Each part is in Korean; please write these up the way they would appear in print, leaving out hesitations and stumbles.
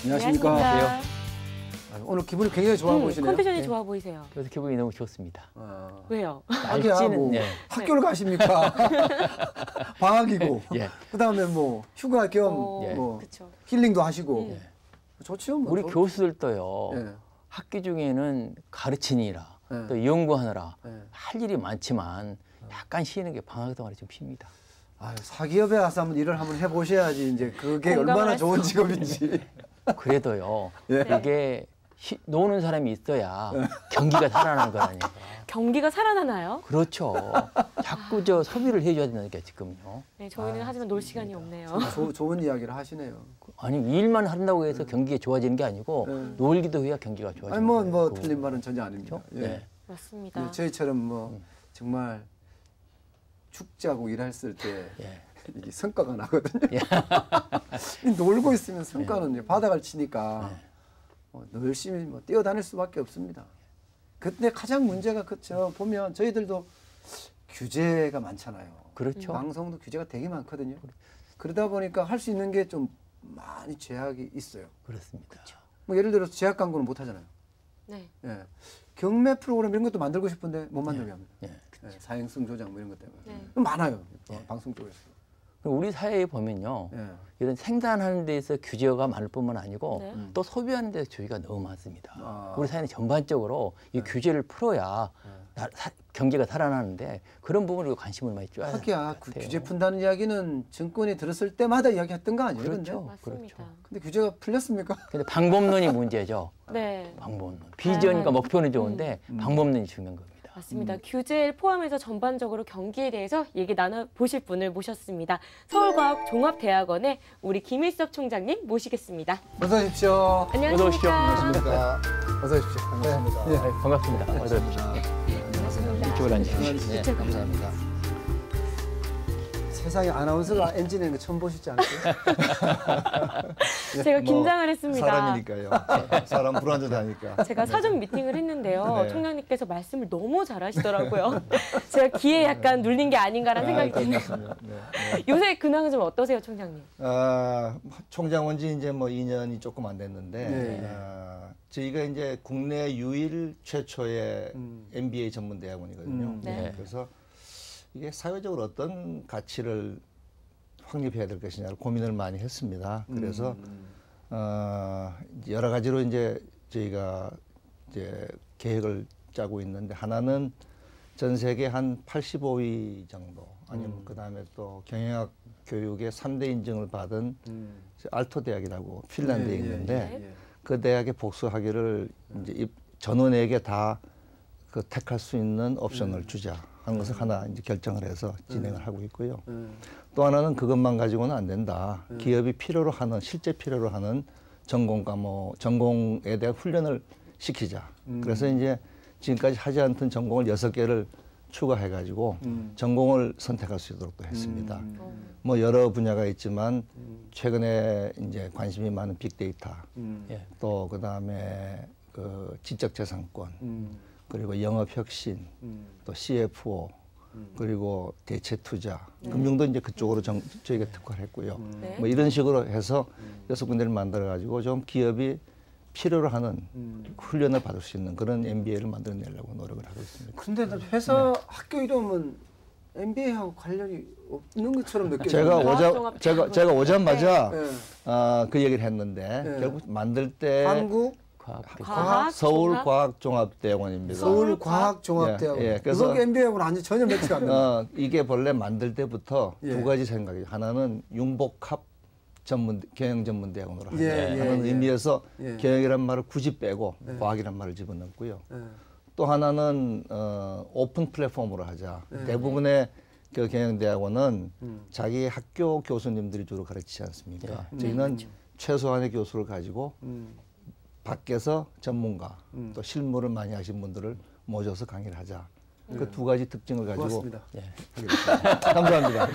안녕하십니까. 안녕하십니까. 오늘 기분이 굉장히 좋아 보이시네요. 컨디션이 네. 좋아 보이세요. 그래서 기분이 너무 좋습니다. 왜요? 하기야 뭐 네. 학교를 가십니까? 방학이고 예. 그다음에 뭐 휴가 겸 예. 뭐 그쵸. 힐링도 하시고 좋죠. 뭐. 우리 교수들도요. 예. 학기 중에는 가르치느라 예. 또 연구하느라 예. 할 일이 많지만 약간 쉬는 게 방학 동안에 좀 쉽니다. 아유, 사기업에 와서 한번 일을 한번 해보셔야지 이제 그게 공감을 얼마나 할 좋은 수 직업인지. 그래도요. 예. 이게 노는 사람이 있어야 경기가 살아나는 거라니까. 경기가 살아나나요? 그렇죠. 자꾸 저 소비를 해줘야 된다니까 지금요. 네, 저희는 하지만 놀 시간이 없네요. 좋은 이야기를 하시네요. 아니 일만 한다고 해서 경기가 좋아지는 게 아니고 놀기도 해야 경기가 좋아지는 아니 거예요. 뭐 틀린 말은 전혀 아닙니다. 그렇죠? 예. 네. 맞습니다. 저희처럼 뭐 정말 축제하고 일했을 때 예. 이게 성과가 나거든요. 놀고 있으면 성과는 이제 바닥을 치니까 열심히 뭐 뛰어다닐 수밖에 없습니다. 근데 가장 문제가 그쵸 보면 저희들도 규제가 많잖아요. 그렇죠. 방송도 규제가 되게 많거든요. 그러다 보니까 할 수 있는 게 좀 많이 제약이 있어요. 그렇습니다. 뭐 예를 들어서 제약 광고는 못 하잖아요. 네. 예. 경매 프로그램 이런 것도 만들고 싶은데 못 만들게 합니다. 예. 예, 사행성 조작 뭐 이런 것 때문에 네. 많아요. 방송 쪽에서. 우리 사회에 보면요. 예. 이런 생산하는 데서 규제가 많을 뿐만 아니고 네. 또 소비하는 데서 규제가 너무 많습니다. 아. 우리 사회는 전반적으로 이 규제를 풀어야 경제가 살아나는데 그런 부분에 관심을 많이 줘야 하기야 될것 그 같아요. 규제 푼다는 이야기는 정권에 들었을 때마다 이야기했던 거 아니에요? 그렇죠. 맞습니다. 근데 규제가 풀렸습니까? 근데 방법론이 문제죠. 네. 방법론. 비전과 목표는 좋은데 방법론이 중요한 겁니다. 맞습니다. 규제를 포함해서 전반적으로 경기에 대해서 얘기 나눠보실 분을 모셨습니다. 서울과학종합대학원의 우리 김일섭 총장님 모시겠습니다. 어서 오십시오. 어서 오십시오. 안녕하십니까. 어서 오십시오. 반갑습니다. 네, 반갑습니다. 어서 오십시오. 이쪽으로 앉으십시오. 이쪽 감사합니다. 세상에 아나운서가 엔진에 있는 거 처음 보시지 않으세요? 제가 긴장을 했습니다. 사람이니까요. 사람 불안정하니까. 제가 사전 미팅을 했는데요. 네. 총장님께서 말씀을 너무 잘하시더라고요. 제가 귀에 약간 눌린 게 아닌가라는 생각이 드네요. 네. 요새 근황은 좀 어떠세요, 총장님? 총장 온 지 이제 뭐 2년이 조금 안 됐는데, 네. 저희가 이제 국내 유일 최초의 MBA 전문 대학원이거든요. 네. 그래서 이게 사회적으로 어떤 가치를 확립해야 될 것이냐를 고민을 많이 했습니다. 그래서 여러 가지로 이제 저희가 이제 계획을 짜고 있는데 하나는 전 세계 한 85위 정도 아니면 그 다음에 또 경영학 교육의 3대 인증을 받은 알토 대학이라고 핀란드에 있는데 그 대학의 복수 학위를 이제 전원에게 다 그 택할 수 있는 옵션을 주자 하는 것을 하나 이제 결정을 해서 진행을 하고 있고요. 또 하나는 그것만 가지고는 안 된다. 기업이 필요로 하는 실제 필요로 하는 전공 과목, 전공에 대한 훈련을 시키자. 그래서 이제 지금까지 하지 않던 전공을 6개를 추가해가지고 전공을 선택할 수 있도록 또 했습니다. 뭐 여러 분야가 있지만 최근에 이제 관심이 많은 빅데이터, 또 그 다음에 그 지적재산권, 그리고 영업혁신, 또 CFO, 그리고 대체투자, 금융도 이제 그쪽으로 저희가 특화를 했고요. 네. 뭐 이런 식으로 해서 6군데를 만들어가지고 좀 기업이 필요로 하는 훈련을 받을 수 있는 그런 MBA를 만들어내려고 노력을 하고 있습니다. 근데 회사 학교 이름은 MBA하고 관련이 없는 것처럼 느껴져요. 제가 오자마자 네. 그 얘기를 했는데 네. 결국 만들 때 한국 서울과학종합대학원입니다. 서울과학종합대학원. 예, 그래서 그거 MBA하고는 아주 전혀 매치가 안 돼요. 이게 본래 만들 때부터 예. 두 가지 생각이 하나는 융복합 경영 전문 대학원으로 하자 예, 하는 예. 의미에서 예. 경영이란 말을 굳이 빼고 과학이란 말을 집어넣고요. 예. 또 하나는 오픈 플랫폼으로 하자. 대부분의 그 경영대학원은 자기 학교 교수님들이 주로 가르치지 않습니까? 저희는 최소한의 교수를 가지고 밖에서 전문가 또 실무를 많이 하신 분들을 모셔서 강의를 하자. 그 두 가지 특징을 가지고 고맙습니다. 감사합니다.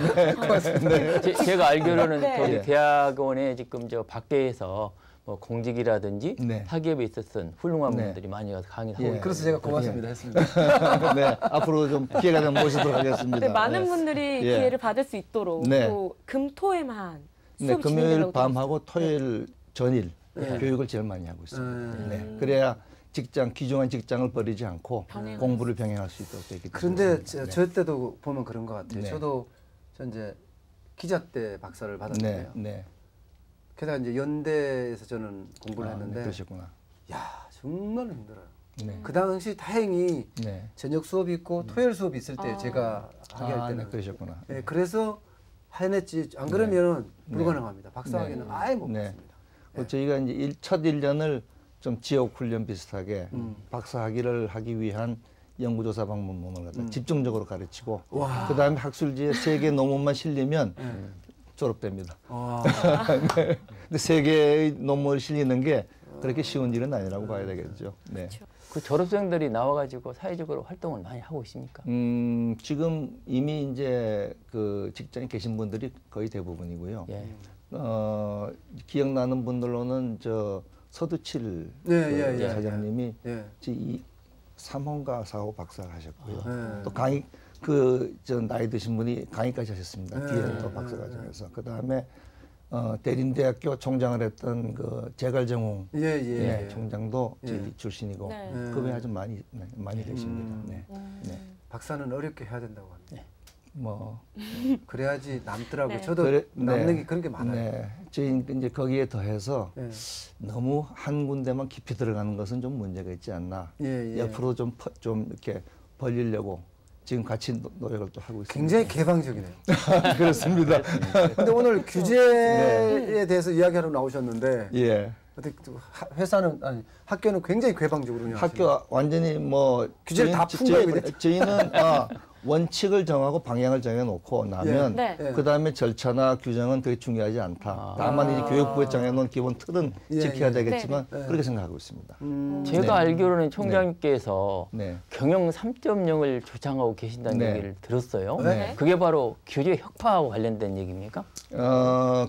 네. 제가 알기로는 네. 거기 대학원에 지금 저 밖에서 공직이라든지 네. 사기업에 있었던 훌륭한 네. 분들이 많이 가서 강의를 예. 하고 그래서 제가 고맙습니다 했습니다. 네, 앞으로 좀 기회가 되면 모시도록 하겠습니다. 네, 많은 네. 분들이 예. 기회를 받을 수 있도록 네. 또 금토에만 네, 수업이 금요일 진행된다고 밤하고 토요일 전일 네. 교육을 제일 많이 하고 있습니다. 네. 네, 그래야 귀중한 직장을 버리지 않고 병행할 공부를 병행할 수 있도록 되기 때문에. 그런데 네. 저 때도 보면 그런 것 같아요. 네. 저 이제 기자 때 박사를 받았는데요. 네. 게다가 이제 연대에서 저는 공부를 했는데 네, 그러셨구나. 야 정말 힘들어요. 네. 그 당시 다행히 네. 저녁 수업이 있고 토요일 수업이 있을 때 제가 하게 할 때는 네, 그러셨구나. 네, 그래서 해냈지 안 그러면 네. 불가능합니다. 박사학위는 네. 아예 못 네. 받습니다. 저희가 이제 첫 1년을 좀 지역 훈련 비슷하게 박사학위를 하기 위한 연구조사 방법론을 갖다 집중적으로 가르치고 와. 그다음에 학술지에 3개 논문만 실리면 졸업됩니다. 와. 네. 근데 3개의 논문을 실리는 게 그렇게 쉬운 일은 아니라고 봐야 되겠죠. 네. 그 졸업생들이 나와가지고 사회적으로 활동을 많이 하고 있습니까? 지금 이미 이제 그 직장에 계신 분들이 거의 대부분이고요. 예. 기억나는 분들로는 저 서두칠 예. 사장님이 예. 3호인가 4호 박사를 하셨고요. 네. 또 강의 저 나이 드신 분이 강의까지 하셨습니다. 네. 뒤에 또 박사 과정에서 그 다음에 대림대학교 총장을 했던 그 재갈정웅 예. 총장도 예. 저희 출신이고 네. 그분이 아주 많이 계십니다. 네. 박사는 어렵게 해야 된다고 합니다. 뭐 그래야지 남더라고요. 네. 저도 남는 게 그런 게 많아요. 네. 저희 이제 거기에 더해서 예. 너무 한 군데만 깊이 들어가는 것은 좀 문제가 있지 않나. 예. 옆으로 좀 이렇게 벌리려고 지금 같이 노력을 또 하고 있습니다. 굉장히 개방적이네요. 그렇습니다. 근데 오늘 규제에 대해서 이야기하러 나오셨는데 예. 어떻게 회사는 아니 학교는 굉장히 개방적으로 운영하시네요. 학교 완전히 뭐 규제를 다 푼 거예요, 그냥? 저희는 원칙을 정하고 방향을 정해놓고 나면 네. 그다음에 절차나 규정은 그게 중요하지 않다. 다만 이제 교육부에 정해놓은 기본 틀은 예, 지켜야 예. 되겠지만 네. 그렇게 생각하고 있습니다. 제가 네. 알기로는 총장님께서 네. 경영 3.0을 주창하고 계신다는 네. 얘기를 들었어요. 네. 그게 바로 규제 혁파하고 관련된 얘기입니까?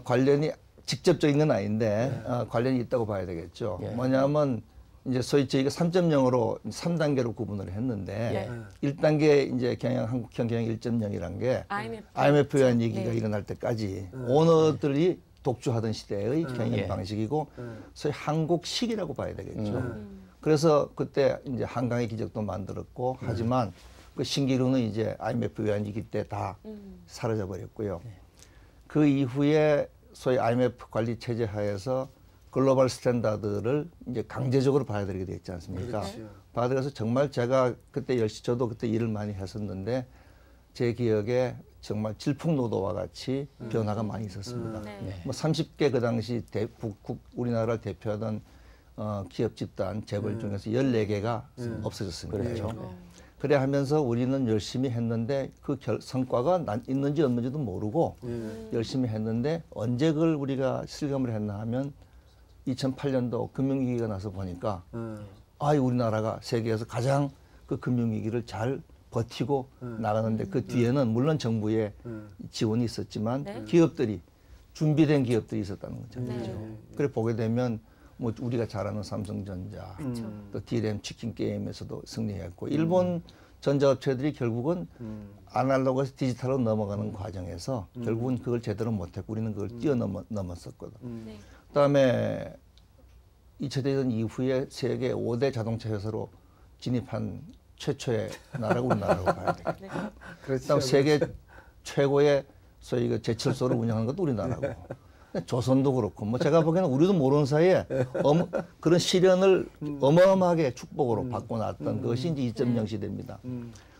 관련이 직접적인 건 아닌데 관련이 있다고 봐야 되겠죠. 예. 뭐냐면 이제 소위 저희가 3.0으로 3단계로 구분을 했는데 예. 1단계 이제 한국 경영 1.0이란 게 IMF. IMF 위안 위기가 네. 일어날 때까지 오너들이 독주하던 시대의 경영 예. 방식이고 소위 한국식이라고 봐야 되겠죠. 네. 그래서 그때 이제 한강의 기적도 만들었고 하지만 그 신기루는 이제 IMF 위안 위기 때 다 사라져 버렸고요. 그 이후에 소위 IMF 관리 체제 하에서 글로벌 스탠다드를 이제 강제적으로 받아들이게 됐지 않습니까? 그렇죠. 받아들여서 정말 제가 그때 저도 그때 일을 많이 했었는데 제 기억에 정말 질풍노도와 같이 변화가 많이 있었습니다. 네. 뭐 30개 그 당시 우리나라를 대표하던 기업 집단 재벌 중에서 14개가 없어졌습니다. 그렇죠. 그래 하면서 우리는 열심히 했는데 그 성과가 있는지 없는지도 모르고 열심히 했는데 언제 그걸 우리가 실감을 했나 하면 2008년도 금융위기가 나서 보니까 우리나라가 세계에서 가장 그 금융위기를 잘 버티고 나가는데 그 뒤에는 물론 정부의 지원이 있었지만 네. 기업들이 준비된 기업들이 있었다는 거죠. 네. 그래 보게 되면 뭐 우리가 잘 아는 삼성전자, 또 D램 치킨 게임에서도 승리했고 일본 전자업체들이 결국은 아날로그에서 디지털로 넘어가는 과정에서 결국은 그걸 제대로 못했고 우리는 그걸 뛰어넘었었거든. 네. 그다음에 2차 대전 이후에 세계 5대 자동차 회사로 진입한 최초의 나라가 우리나라라고 봐야 되겠다. 네. 그다음 세계 최고의 소위 그 제철소를 운영하는 것도 우리나라고. 조선도 그렇고 뭐 제가 보기에는 우리도 모르는 사이에 그런 시련을 어마어마하게 축복으로 받고 났던 것이 이제 2.0 시대입니다.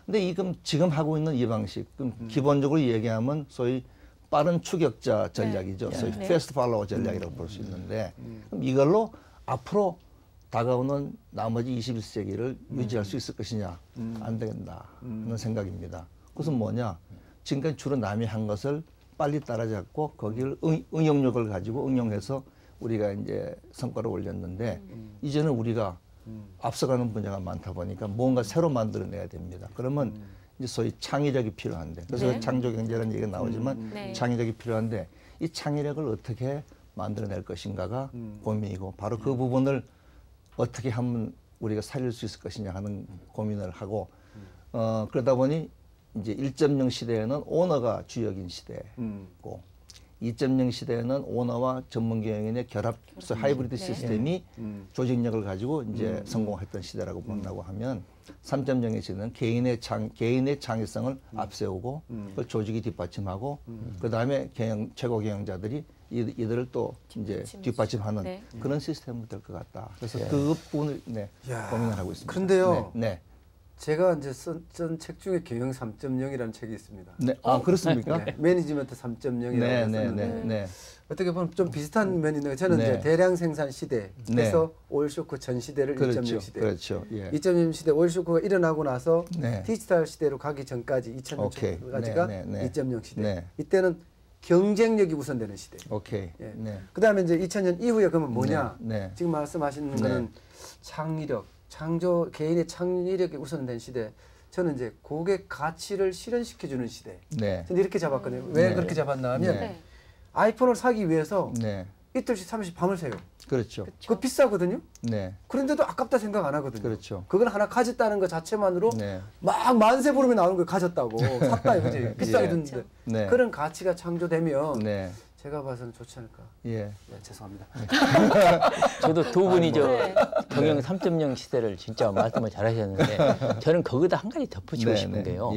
근데 지금 하고 있는 이 방식, 기본적으로 얘기하면 소위 빠른 추격자 전략이죠. 소위 패스트 팔로워 전략이라고 볼 수 있는데 그럼 이걸로 앞으로 다가오는 나머지 21세기를 유지할 수 있을 것이냐? 안 되겠다 하는 생각입니다. 그것은 뭐냐? 지금까지 주로 남이 한 것을 빨리 따라잡고 거기를 응용력을 가지고 응용해서 우리가 이제 성과를 올렸는데 이제는 우리가 앞서가는 분야가 많다 보니까 뭔가 새로 만들어내야 됩니다. 그러면 이제 소위 창의력이 필요한데 그래서 네. 창조경제라는 얘기가 나오지만 네. 창의력이 필요한데 이 창의력을 어떻게 만들어낼 것인가가 고민이고 바로 그 부분을 어떻게 하면 우리가 살릴 수 있을 것이냐 하는 고민을 하고 그러다 보니 이제 1.0 시대에는 오너가 주역인 시대고 2.0 시대에는 오너와 전문 경영인의 결합, 하이브리드 시스템이 조직력을 가지고 이제 성공했던 시대라고 본다고 하면 3.0의 시대는 개인의 창의성을 앞세우고 그걸 조직이 뒷받침하고 그 다음에 최고 경영자들이 이들을 또 이제 뒷받침하는 그런 시스템이 될 것 같다. 그래서 그 부분을 고민을 하고 있습니다. 그런데요. 네. 제가 이제 쓴 책 중에 경영 3.0이라는 책이 있습니다. 네. 아, 그렇습니까? 네. 매니지먼트 3.0이라고 썼는데 어떻게 보면 좀 비슷한 면이 있는데 저는 이제 대량 생산 시대에서 오일 쇼크 전 시대를 1.0 시대. 그렇죠. 예. 2.0 시대 오일 쇼크가 일어나고 나서 디지털 시대로 가기 전까지 2000년까지가 2.0 시대. 이때는 경쟁력이 우선되는 시대. 오케이. 예. 그다음에 이제 2000년 이후에 그러면 뭐냐? 지금 말씀하시는 거는 창의력, 개인의 창의력이 우선된 시대. 저는 이제 고객 가치를 실현시켜주는 시대. 저는 이렇게 잡았거든요. 왜 그렇게 잡았나 하면 아이폰을 사기 위해서 이틀씩 30 밤을 새요. 그렇죠. 그거 비싸거든요. 그런데도 아깝다 생각 안 하거든요. 그렇죠. 그걸 하나 가졌다는 것 자체만으로 막 만세 부르며 나오는 걸 가졌다고 샀다 이거지. 비싸게 줬는데 그런 가치가 창조되면 제가 봐서는 좋지 않을까. 죄송합니다. 저도 두 분이 경영 3.0 시대를 진짜 말씀을 잘하셨는데 저는 거기다 한 가지 덧붙이고 싶은 게요.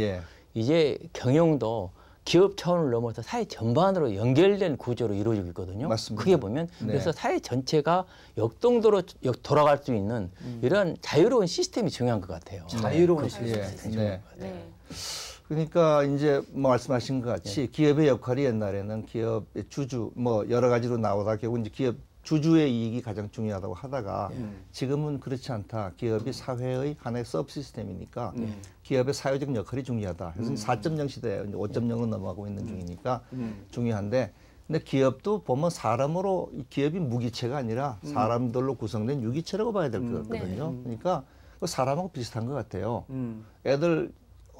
이제 경영도 기업 차원을 넘어서 사회 전반으로 연결된 구조로 이루어지고 있거든요. 맞습니다. 크게 보면 그래서 사회 전체가 역동도로 돌아갈 수 있는 이런 자유로운 시스템이 중요한 것 같아요. 자유로운 시스템. 그러니까 이제 말씀하신 것 같이 기업의 역할이 옛날에는 기업의 주주 여러 가지로 나오다 결국 이제 기업 주주의 이익이 가장 중요하다고 하다가 지금은 그렇지 않다. 기업이 사회의 하나의 서브 시스템이니까 기업의 사회적 역할이 중요하다. 그래서 4.0 시대에 5.0으로 넘어가고 있는 중이니까 중요한데 근데 기업도 보면 사람으로 기업이 무기체가 아니라 사람들로 구성된 유기체라고 봐야 될 거거든요. 그러니까 사람하고 비슷한 것 같아요. 애들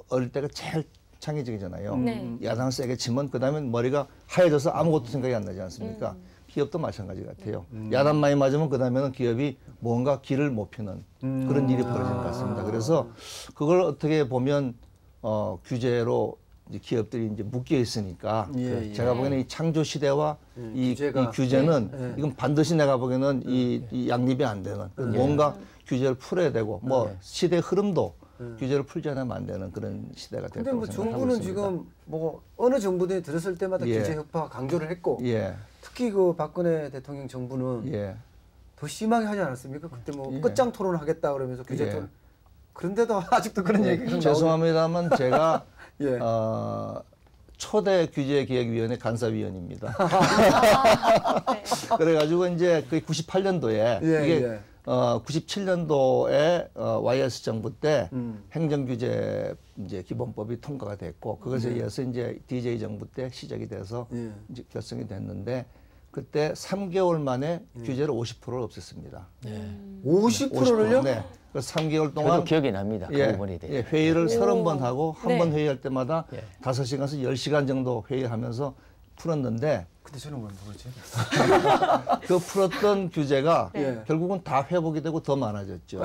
어릴 때가 제일 창의적이잖아요. 야단을 세게 치면 그다음에 머리가 하얘져서 아무것도 생각이 안 나지 않습니까? 기업도 마찬가지 같아요. 야단 많이 맞으면 그다음에는 기업이 뭔가 길을 못 펴는 그런 일이 벌어지는 것 같습니다. 그래서 그걸 어떻게 보면 규제로 이제 기업들이 이제 묶여 있으니까 제가 보기에는 이 창조 시대와 이 규제는 이건 반드시 내가 보기에는 이 양립이 안 되는 뭔가 규제를 풀어야 되고 시대 흐름도 규제를 풀지 않으면 안 되는 그런 시대가 됐다고 생각하고 있습니다. 근데 정부는 지금 어느 정부들이 들었을 때마다 규제 혁파 강조를 했고 특히 그 박근혜 대통령 정부는 더 심하게 하지 않았습니까? 그때 끝장 토론을 하겠다 그러면서 규제 토론. 그런데도 아직도 그런 얘기가 죄송합니다만 제가 초대 규제기획위원회 간사위원입니다. 그래가지고 이제 그 98년도에 이게 97년도에 YS 정부 때 행정규제 이제 기본법이 통과가 됐고 그것에 이어서 이제 DJ 정부 때 시작이 돼서 이제 결성이 됐는데 그때 3개월 만에 규제를 50%를 없앴습니다. 50%를요? 네. 그래서 3개월 동안 저도 기억이 납니다. 그 부분에 대해. 회의를 30번 하고 한 번 회의할 때마다 5시간에서 10시간 정도 회의하면서 풀었는데 근데 저는 왜 모르지? 그 풀었던 규제가 결국은 다 회복이 되고 더 많아졌죠.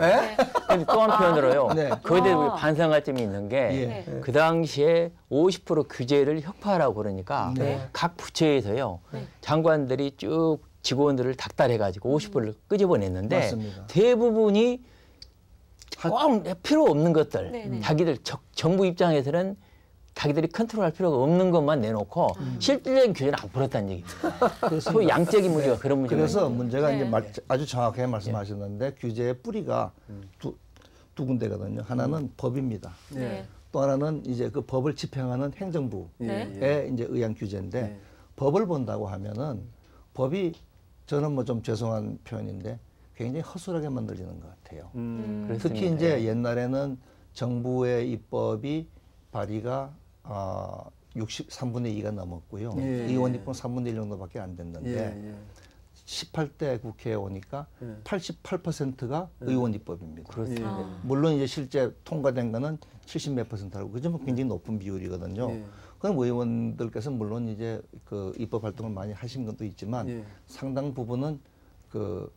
근데 또 한편으로요. 그에 대해 우리 반성할 점이 있는 게 그 당시에 50% 규제를 혁파하라고 그러니까 각 부처에서요. 장관들이 쭉 직원들을 닥달해가지고 50%를 끄집어냈는데 맞습니다. 대부분이 꼭 필요 없는 것들 자기들 정부 입장에서는 자기들이 컨트롤할 필요가 없는 것만 내놓고 실질적인 규제는 안 풀었다는 얘기입니다. 소위 양적인 문제가 그런 문제가 그래서 문제가 이제 아주 정확하게 말씀하셨는데 규제의 뿌리가 두 군데거든요. 하나는 법입니다. 또 하나는 이제 그 법을 집행하는 행정부의 이제 의한 규제인데 법을 본다고 하면은 법이 저는 좀 죄송한 표현인데 굉장히 허술하게 만들어지는 것 같아요. 특히 이제 옛날에는 정부의 입법이 발의가 3분의 2가 넘었고요. 의원 입법 3분의 1 정도밖에 안 됐는데 18대 국회에 오니까 88%가 의원 입법입니다. 그렇습니다. 물론 이제 실제 통과된 거는 70몇 %라고 그죠? 굉장히 높은 비율이거든요. 그럼 의원들께서 물론 이제 그 입법 활동을 많이 하신 것도 있지만 상당 부분은 그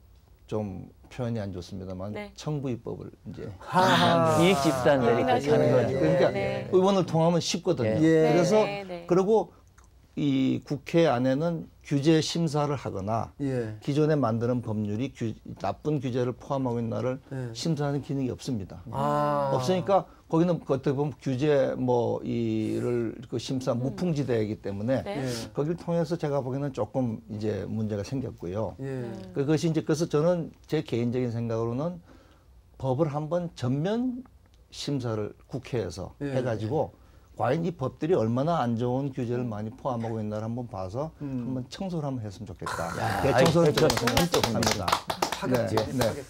좀 표현이 안 좋습니다만 청부 입법을 이제 이익 집단들이 그렇게 하는 거죠. 그러니까 의원을 통하면 쉽거든요. 그래서 그리고 이 국회 안에는 규제 심사를 하거나 기존에 만드는 법률이 나쁜 규제를 포함하고 있는 날을 심사하는 기능이 없습니다. 없으니까 거기는 어떻게 보면 규제 뭐 이를 그 심사 무풍지대이기 때문에 거기를 통해서 제가 보기에는 조금 이제 문제가 생겼고요. 그것이 이제 그래서 저는 제 개인적인 생각으로는 법을 한번 전면 심사를 국회에서 해가지고 과연 이 법들이 얼마나 안 좋은 규제를 많이 포함하고 있나를 한번 봐서 한번 청소를 한번 했으면 좋겠다. 대청소를 좀 합니다.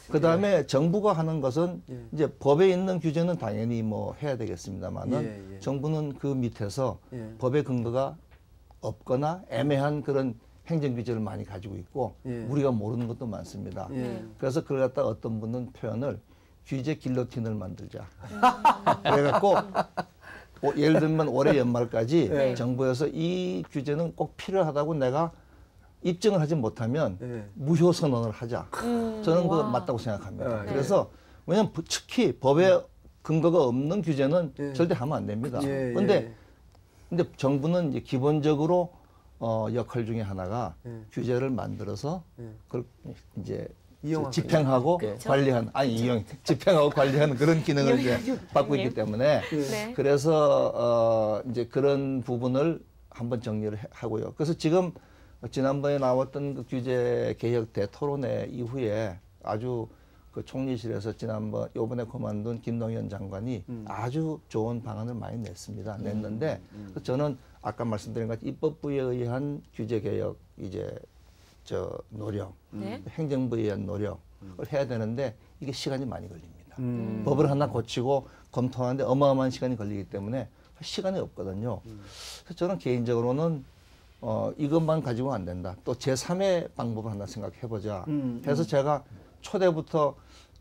그다음에 정부가 하는 것은 이제 법에 있는 규제는 당연히 뭐 해야 되겠습니다만은 정부는 그 밑에서 법의 근거가 없거나 애매한 그런 행정 규제를 많이 가지고 있고 우리가 모르는 것도 많습니다. 그래서 그걸 갖다 어떤 분은 표현을 규제 길로틴을 만들자. 그래갖고 예를 들면 올해 연말까지 정부에서 이 규제는 꼭 필요하다고 내가 입증을 하지 못하면 무효 선언을 하자. 저는 그거 맞다고 생각합니다. 그래서 왜냐하면 특히 법에 근거가 없는 규제는 절대 하면 안 됩니다. 근데 정부는 이제 기본적으로 역할 중에 하나가 규제를 만들어서 그걸 이제 집행하고 관리하는 집행하고 관리하는 그런 기능을 이제 받고 있기 때문에 그래서 이제 그런 부분을 한번 정리를 하고요. 그래서 지금 지난번에 나왔던 그 규제 개혁 대토론회 이후에 아주 그 총리실에서 요번에 그만둔 김동연 장관이 아주 좋은 방안을 많이 냈는데 저는 아까 말씀드린 것 같이 입법부에 의한 규제 개혁 이제 노력, 행정부에 의한 노력을 해야 되는데 이게 시간이 많이 걸립니다. 법을 하나 고치고 검토하는데 어마어마한 시간이 걸리기 때문에 시간이 없거든요. 그래서 저는 개인적으로는 이것만 가지고는 안 된다. 또 제3의 방법을 하나 생각해보자. 해서 제가 초대부터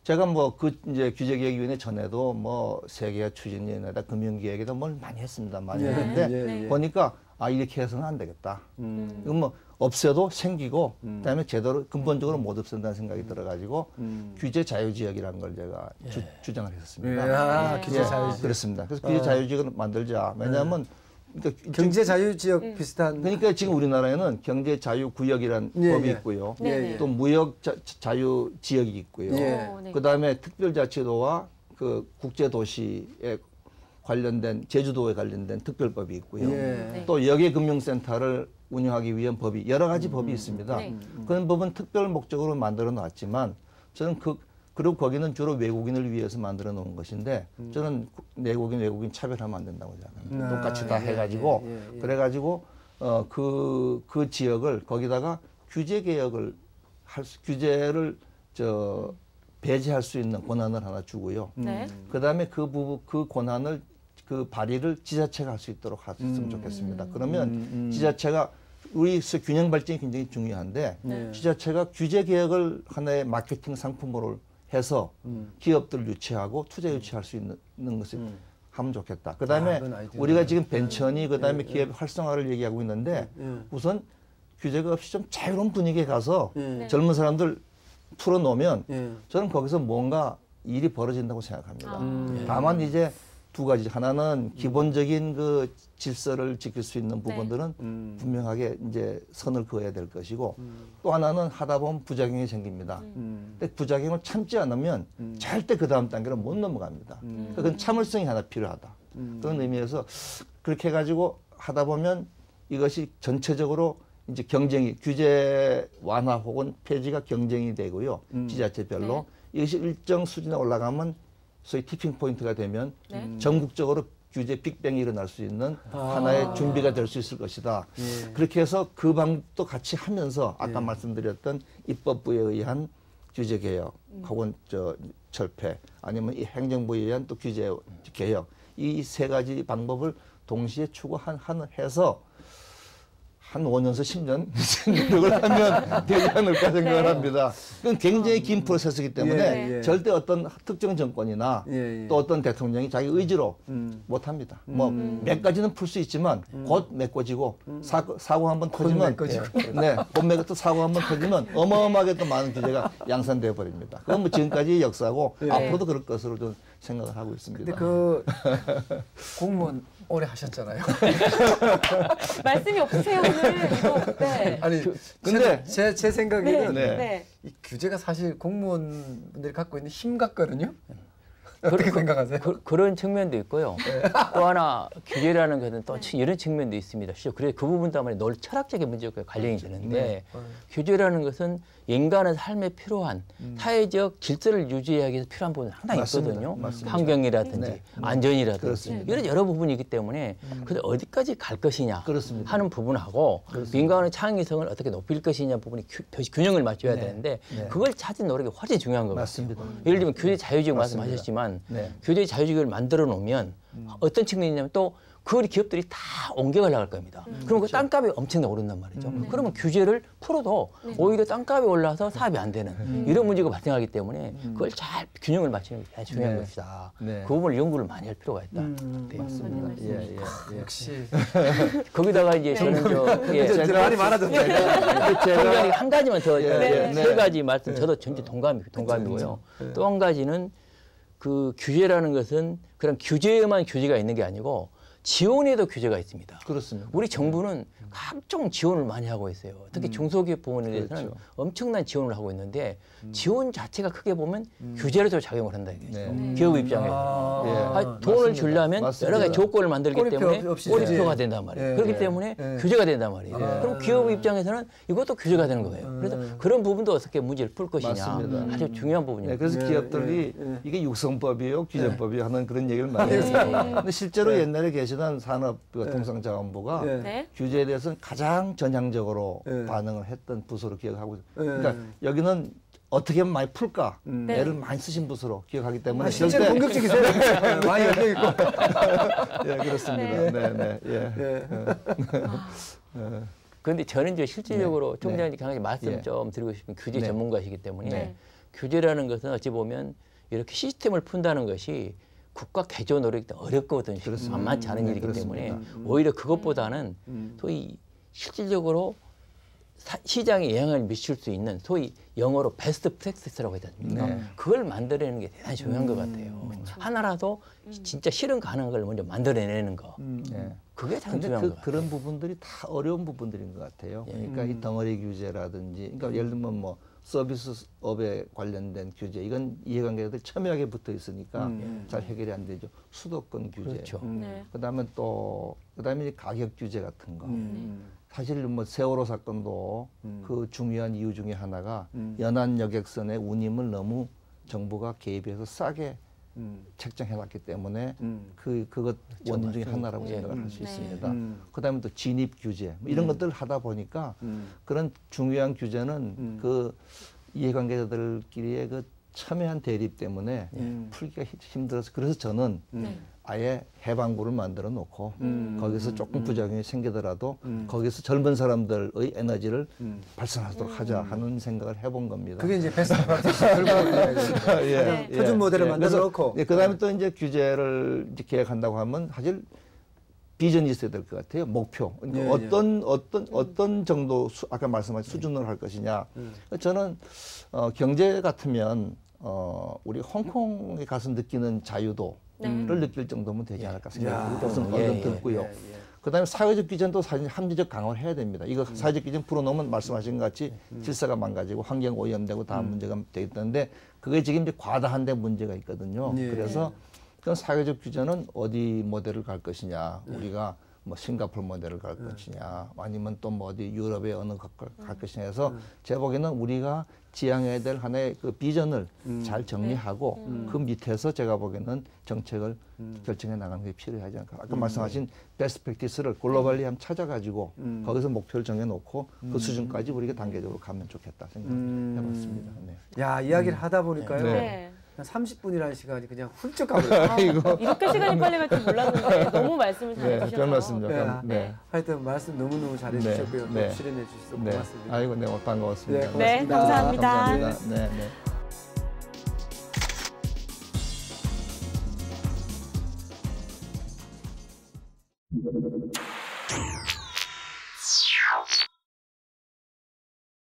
제가 뭐 이제 규제개혁위원회 전에도 뭐 세계화 추진위원회다 금융기획에다 뭘 많이 했습니다. 많이 했는데 보니까 이렇게 해서는 안 되겠다. 이건 뭐 없애도 생기고 그다음에 제대로 근본적으로 못 없앤다는 생각이 들어가지고 규제 자유지역이라는 걸 제가 주장을 했었습니다. 규제 자유지역. 그렇습니다. 그래서 규제 자유지역을 만들자. 왜냐하면 그러니까 경제 자유지역 비슷한. 그러니까 지금 우리나라에는 경제 자유구역이라는 법이 있고요. 또 무역 자유지역이 있고요. 그다음에 특별자치도와 그 국제도시에 관련된 제주도에 관련된 특별법이 있고요. 또 역외금융센터를 운영하기 위한 법이 여러 가지 법이 있습니다. 그런 법은 특별 목적으로 만들어 놨지만 저는 그리고 거기는 주로 외국인을 위해서 만들어 놓은 것인데 저는 외국인 차별하면 안 된다고 생각합니다. 똑같이 다 해가지고 그래가지고 그 지역을 거기다가 규제 개혁을 규제를 배제할 수 있는 권한을 하나 주고요. 그다음에 그 권한을 그 발의를 지자체가 할 수 있도록 했으면 좋겠습니다. 그러면 지자체가 우리에서 균형 발전이 굉장히 중요한데 지자체가 규제 개혁을 하나의 마케팅 상품으로 해서 기업들을 유치하고 투자 유치할 수 있는 것을 하면 좋겠다. 그다음에 우리가 지금 벤처니 그다음에 기업 활성화를 얘기하고 있는데 우선 규제가 없이 좀 자유로운 분위기에 가서 젊은 사람들 풀어놓으면 저는 거기서 뭔가 일이 벌어진다고 생각합니다. 다만 이제 두 가지. 하나는 기본적인 그 질서를 지킬 수 있는 부분들은 분명하게 이제 선을 그어야 될 것이고 또 하나는 하다 보면 부작용이 생깁니다. 근데 부작용을 참지 않으면 절대 그 다음 단계로 못 넘어갑니다. 그건 참을성이 하나 필요하다. 그런 의미에서 그렇게 해가지고 하다 보면 이것이 전체적으로 이제 경쟁이 규제 완화 혹은 폐지가 경쟁이 되고요. 지자체별로 이것이 일정 수준에 올라가면 소위 티핑 포인트가 되면 전국적으로 규제 빅뱅이 일어날 수 있는 하나의 준비가 될 수 있을 것이다. 그렇게 해서 그 방법도 같이 하면서 아까 말씀드렸던 입법부에 의한 규제 개혁 혹은 철폐 아니면 이 행정부에 의한 또 규제 개혁 이 세 가지 방법을 동시에 추구해서 한 5년에서 10년 노력을 하면 되지 않을까 생각을 합니다. 그건 굉장히 긴 프로세스이기 때문에 절대 어떤 특정 정권이나 또 어떤 대통령이 자기 의지로 못합니다. 뭐 몇 가지는 풀 수 있지만 곧 메꿔지고 사고 한번 터지면 곧 또 사고 한번 터지면 어마어마하게 또 많은 규제가 양산되어 버립니다. 그건 뭐 지금까지 역사고 앞으로도 그럴 것으로 좀 생각을 하고 있습니다. 근데 그 공무원 오래 하셨잖아요. 말씀이 없으세요 오늘. 이거, 네. 아니 근데 제 생각에는 네. 이 규제가 사실 공무원분들이 갖고 있는 힘 같거든요. 어떻게 생각하세요? 그런 측면도 있고요. 또 하나 규제라는 것은 또 이런 측면도 있습니다. 그래서 그 부분도 아마 철학적인 문제가 관련이 되는데 규제라는 것은 인간의 삶에 필요한 사회적 질서를 유지하기 위해서 필요한 부분이 상당히 있거든요. 맞습니다. 환경이라든지 안전이라든지 이런 여러 부분이 있기 때문에 그래서 어디까지 갈 것이냐 하는 부분하고 인간의 창의성을 어떻게 높일 것이냐 부분이 균형을 맞춰야 되는데 그걸 찾은 노력이 훨씬 중요한 것 같아요. 예를 들면 규제 자유주의 말씀하셨지만 규제 자유주의를 만들어 놓으면 어떤 측면이냐면 또 그 기업들이 다 옮겨가 나갈 겁니다. 그럼 그 땅값이 엄청나게 오른단 말이죠. 그러면 규제를 풀어도 오히려 땅값이 올라서 사업이 안 되는 이런 문제가 발생하기 때문에 그걸 잘 균형을 맞추는 게 대단히 중요한 것이다. 그 부분을 연구를 많이 할 필요가 있다. 맞습니다. 역시 거기다가 이제 저는 말이 많아졌네. 제가 한 가지만 더 세 가지 말씀 저도 전체 동감이고요. 또 한 가지는 그 규제라는 것은 그런 규제에만 규제가 있는 게 아니고 지원에도 규제가 있습니다. 그렇습니다. 우리 정부는 각종 지원을 많이 하고 있어요. 특히 중소기업 부분에 대해서는 엄청난 지원을 하고 있는데 지원 자체가 크게 보면 규제로도 작용을 한다 이거죠. 기업 입장에서 돈을 주려면 여러 가지 조건을 만들기 때문에 꼬리표가 된단 말이에요. 그렇기 때문에 규제가 된단 말이에요. 그럼 기업 입장에서는 이것도 규제가 되는 거예요. 그래서 그런 부분도 어떻게 문제를 풀 것이냐 아주 중요한 부분입니다. 그래서 기업들이 이게 육성법이에요, 규제법이요 하는 그런 얘기를 많이 해요. 근데 실제로 옛날에 계시던 산업통상자원부가 규제에 대해서는 가장 전향적으로 반응을 했던 부서로 기억하고 있어요. 그러니까 여기는 어떻게 하면 많이 풀까 애를 많이 쓰신 부서로 기억하기 때문에 실제로 공격적이세요. 많이 열려 있고. 예, 그렇습니다. 그런데 저는 이제 실질적으로 총장님 강하게 말씀 좀 드리고 싶은 규제 전문가시기 때문에 규제라는 것은 어찌 보면 이렇게 시스템을 푼다는 것이 국가 개조 노력이 어렵거든요. 만만치 않은 일이기 때문에 오히려 그것보다는 소위 실질적으로 시장에 영향을 미칠 수 있는 소위 영어로 베스트 프랙티스라고 하지 않습니까? 그걸 만들어내는 게 대단히 중요한 것 같아요. 하나라도 진짜 실현 가능한 걸 먼저 만들어내는 거. 그게 참 중요한 것 같아요. 그런 부분들이 다 어려운 부분들인 것 같아요. 그러니까 이 덩어리 규제라든지, 그러니까 예를 들면 뭐 서비스업에 관련된 규제, 이건 이해관계자들이 첨예하게 붙어 있으니까 잘 해결이 안 되죠. 수도권 규제, 그렇죠. 그다음에 이제 가격 규제 같은 거. 사실 뭐 세월호 사건도 그 중요한 이유 중에 하나가 연안 여객선의 운임을 너무 정부가 개입해서 싸게 책정해놨기 때문에 그것 원인 중에 하나라고 생각을 할 수 있습니다. 그다음에 또 진입 규제 뭐 이런 것들을 하다 보니까 그런 중요한 규제는 그 이해관계자들끼리의 그 첨예한 대립 때문에 풀기가 힘들어서 그래서 저는 아예 해방구를 만들어 놓고 거기서 조금 부작용이 생기더라도 거기서 젊은 사람들의 에너지를 발산하도록 하자 하는 생각을 해본 겁니다. 그게 이제 베스트 프랙티스 결국 표준 모델을 만들어 놓고 그다음에 또 이제 규제를 이제 계획한다고 하면 사실 비전이 있어야 될 것 같아요. 목표. 그러니까 어떤 정도 아까 말씀하신 수준으로 할 것이냐. 저는 경제 같으면 우리 홍콩에 가서 느끼는 자유도를 느낄 정도면 되지 않을까 생각합니다. 그것은 얼른 듣고요. 그다음에 사회적 규제도 사실 합리적 강화를 해야 됩니다. 이거 사회적 규제 풀어놓으면 말씀하신 것 같이 질서가 망가지고 환경 오염되고 다음 문제가 되겠다는데 그게 지금 이제 과다한 데 문제가 있거든요. 그래서 그런 사회적 규제는 어디 모델을 갈 것이냐, 우리가 뭐 싱가포르 모델을 갈 것이냐, 아니면 또 뭐 어디 유럽의 어느 갈 것이냐 해서 제 보기에는 우리가 지향해야 될 하나의 그 비전을 잘 정리하고 그 밑에서 제가 보기에는 정책을 결정해 나가는 게 필요하지 않을까. 아까 말씀하신 베스트 프랙티스를 글로벌리 한번 찾아가지고 거기서 목표를 정해놓고 그 수준까지 우리가 단계적으로 가면 좋겠다 생각해봤습니다. 야, 이야기를 하다 보니까요. 30분이라는 시간이 그냥 훌쩍 가버려요. 이렇게 시간이 빨리 갈 줄 몰랐는데 너무 말씀을 잘해주셔서. 별 말씀요. 네. 하여튼 말씀 너무너무 잘해주셨고요. 또 출연해 주셔서 고맙습니다. 아이고, 네, 반가웠습니다. 네, 감사합니다. 네.